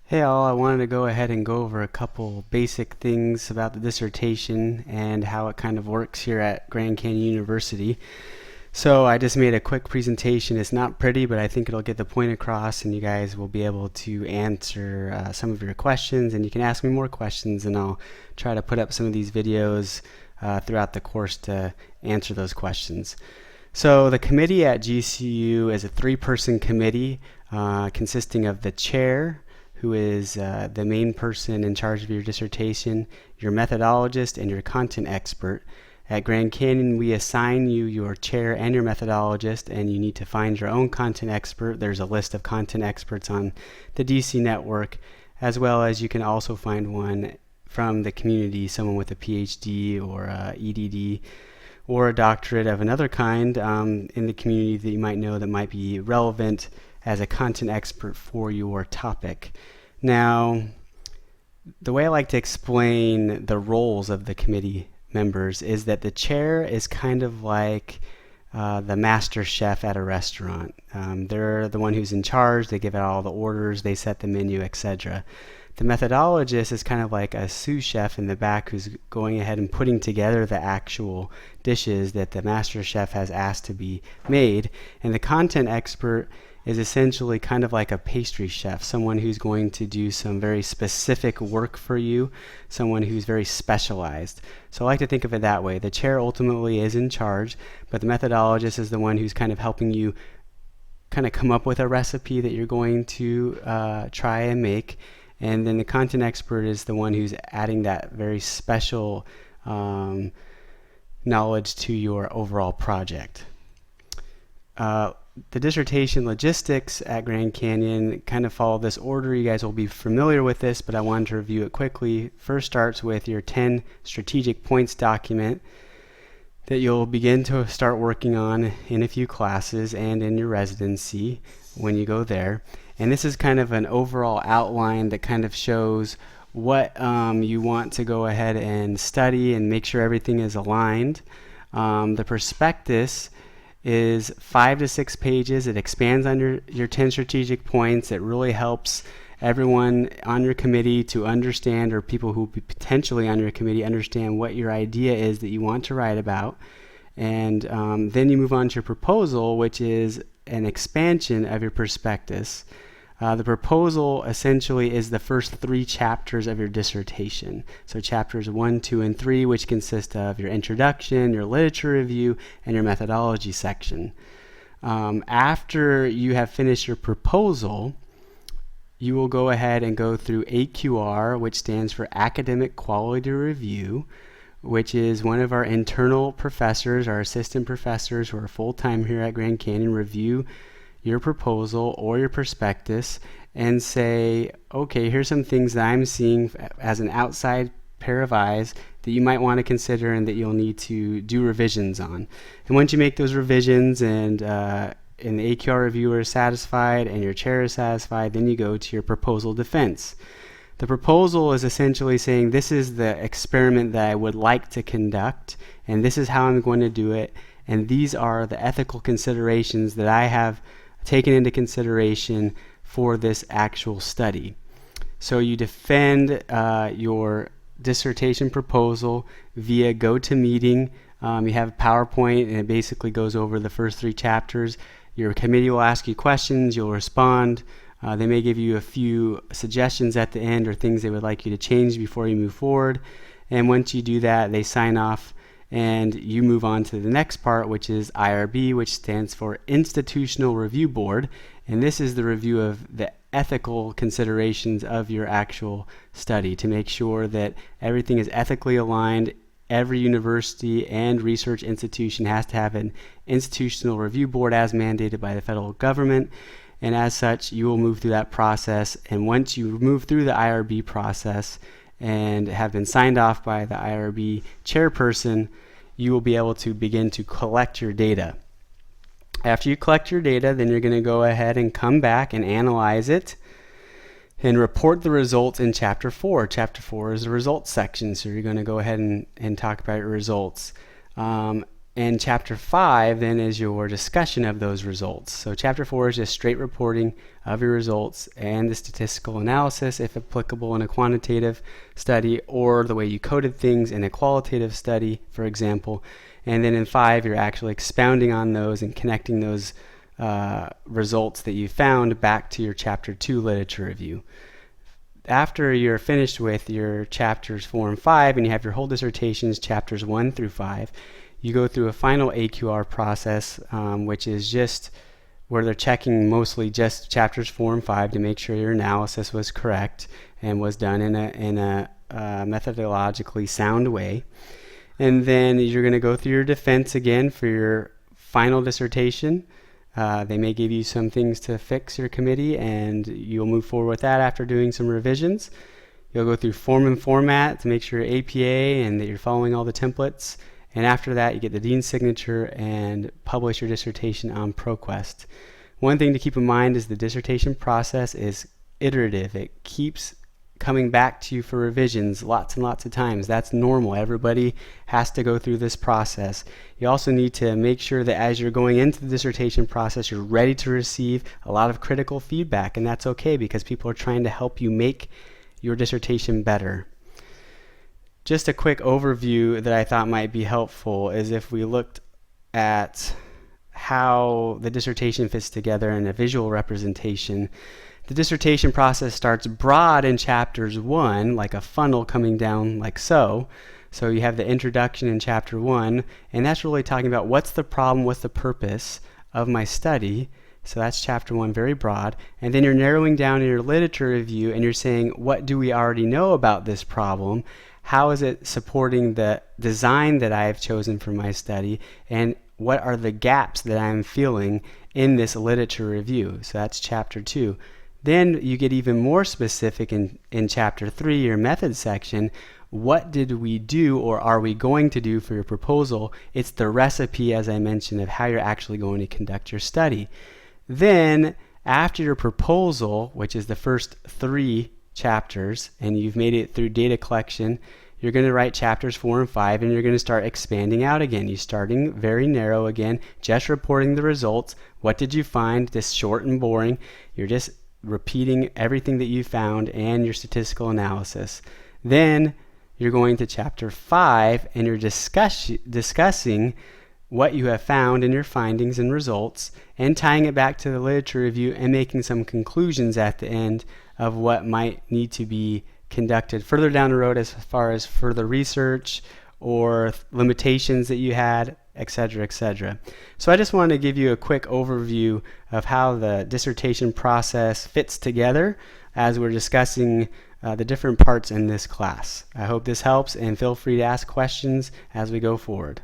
Hey all, I wanted to go ahead and go over a couple basic things about the dissertation and how it kind of works here at Grand Canyon University. So I just made a quick presentation. It's not pretty, but I think it'll get the point across and you guys will be able to answer some of your questions, and you can ask me more questions, and I'll try to put up some of these videos throughout the course to answer those questions. So the committee at GCU is a three-person committee consisting of the chair, who is the main person in charge of your dissertation, your methodologist, and your content expert. At Grand Canyon, we assign you your chair and your methodologist, and you need to find your own content expert. There's a list of content experts on the DC network, as well as you can also find one from the community, someone with a PhD or a EDD or a doctorate of another kind in the community that you might know that might be relevant as a content expert for your topic. Now, the way I like to explain the roles of the committee members is that the chair is kind of like the master chef at a restaurant. They're the one who's in charge. They give out all the orders, they set the menu, etc. The methodologist is kind of like a sous chef in the back who's going ahead and putting together the actual dishes that the master chef has asked to be made. And the content expert is essentially kind of like a pastry chef, someone who's going to do some very specific work for you, someone who's very specialized. So I like to think of it that way. The chair ultimately is in charge, but the methodologist is the one who's kind of helping you kind of come up with a recipe that you're going to try and make. And then the content expert is the one who's adding that very special knowledge to your overall project. The dissertation logistics at Grand Canyon kind of follow this order. You guys will be familiar with this, but I wanted to review it quickly. First starts with your 10 strategic points document that you'll begin to start working on in a few classes and in your residency when you go there. And this is kind of an overall outline that kind of shows what you want to go ahead and study and make sure everything is aligned. The prospectus is 5 to 6 pages. It expands on your 10 strategic points. It really helps everyone on your committee to understand, or people who will be potentially on your committee understand what your idea is that you want to write about. And then you move on to your proposal, which is an expansion of your prospectus. The proposal essentially is the first 3 chapters of your dissertation. So chapters 1, 2, and 3, which consist of your introduction, your literature review, and your methodology section. After you have finished your proposal, you will go ahead and go through AQR, which stands for Academic Quality Review, which is one of our internal professors, our assistant professors who are full-time here at Grand Canyon, review your proposal or your prospectus and say, okay, here's some things that I'm seeing as an outside pair of eyes that you might want to consider and that you'll need to do revisions on. And once you make those revisions and the AQR reviewer is satisfied and your chair is satisfied, then you go to your proposal defense. The proposal is essentially saying, this is the experiment that I would like to conduct, and this is how I'm going to do it, and these are the ethical considerations that I have taken into consideration for this actual study. So you defend your dissertation proposal via GoToMeeting. You have a PowerPoint, and it basically goes over the first 3 chapters. Your committee will ask you questions, you'll respond. They may give you a few suggestions at the end or things they would like you to change before you move forward. And once you do that, they sign off and you move on to the next part, which is IRB, which stands for Institutional Review Board. And this is the review of the ethical considerations of your actual study to make sure that everything is ethically aligned. Every university and research institution has to have an institutional review board as mandated by the federal government. And as such, you will move through that process. And once you move through the IRB process and have been signed off by the IRB chairperson, you will be able to begin to collect your data. After you collect your data, then you're going to go ahead and come back and analyze it and report the results in Chapter 4. Chapter 4 is the results section, so you're going to go ahead and talk about your results. And chapter 5 then is your discussion of those results. So chapter 4 is just straight reporting of your results and the statistical analysis, if applicable, in a quantitative study, or the way you coded things in a qualitative study, for example. And then in 5, you're actually expounding on those and connecting those results that you found back to your chapter 2 literature review. After you're finished with your chapters 4 and 5 and you have your whole dissertations, chapters 1 through 5, you go through a final AQR process, which is just where they're checking mostly just chapters 4 and 5 to make sure your analysis was correct and was done in a methodologically sound way. And then you're going to go through your defense again for your final dissertation. They may give you some things to fix your committee, and you'll move forward with that after doing some revisions. You'll go through form and format to make sure APA and that you're following all the templates. And after that, you get the dean's signature and publish your dissertation on ProQuest. One thing to keep in mind is the dissertation process is iterative. It keeps coming back to you for revisions lots and lots of times. That's normal. Everybody has to go through this process. You also need to make sure that as you're going into the dissertation process, you're ready to receive a lot of critical feedback, and that's okay because people are trying to help you make your dissertation better. Just a quick overview that I thought might be helpful is if we looked at how the dissertation fits together in a visual representation. The dissertation process starts broad in chapters 1, like a funnel coming down like so. So you have the introduction in chapter 1, and that's really talking about what's the problem, what's the purpose of my study. So that's chapter 1, very broad. And then you're narrowing down in your literature review and you're saying, what do we already know about this problem? How is it supporting the design that I have chosen for my study? And what are the gaps that I'm feeling in this literature review? So that's chapter 2. Then you get even more specific in chapter 3, your method section. What did we do or are we going to do for your proposal? It's the recipe, as I mentioned, of how you're actually going to conduct your study. Then after your proposal, which is the first 3 chapters, and you've made it through data collection, you're going to write chapters 4 and 5, and you're going to start expanding out again. You're starting very narrow again, just reporting the results. What did you find? This short and boring. You're just repeating everything that you found and your statistical analysis. Then you're going to chapter 5, and you're discussing what you have found in your findings and results, and tying it back to the literature review and making some conclusions at the end of what might need to be conducted further down the road as far as further research or limitations that you had, etc., etc. So I just wanted to give you a quick overview of how the dissertation process fits together as we're discussing the different parts in this class. I hope this helps, and feel free to ask questions as we go forward.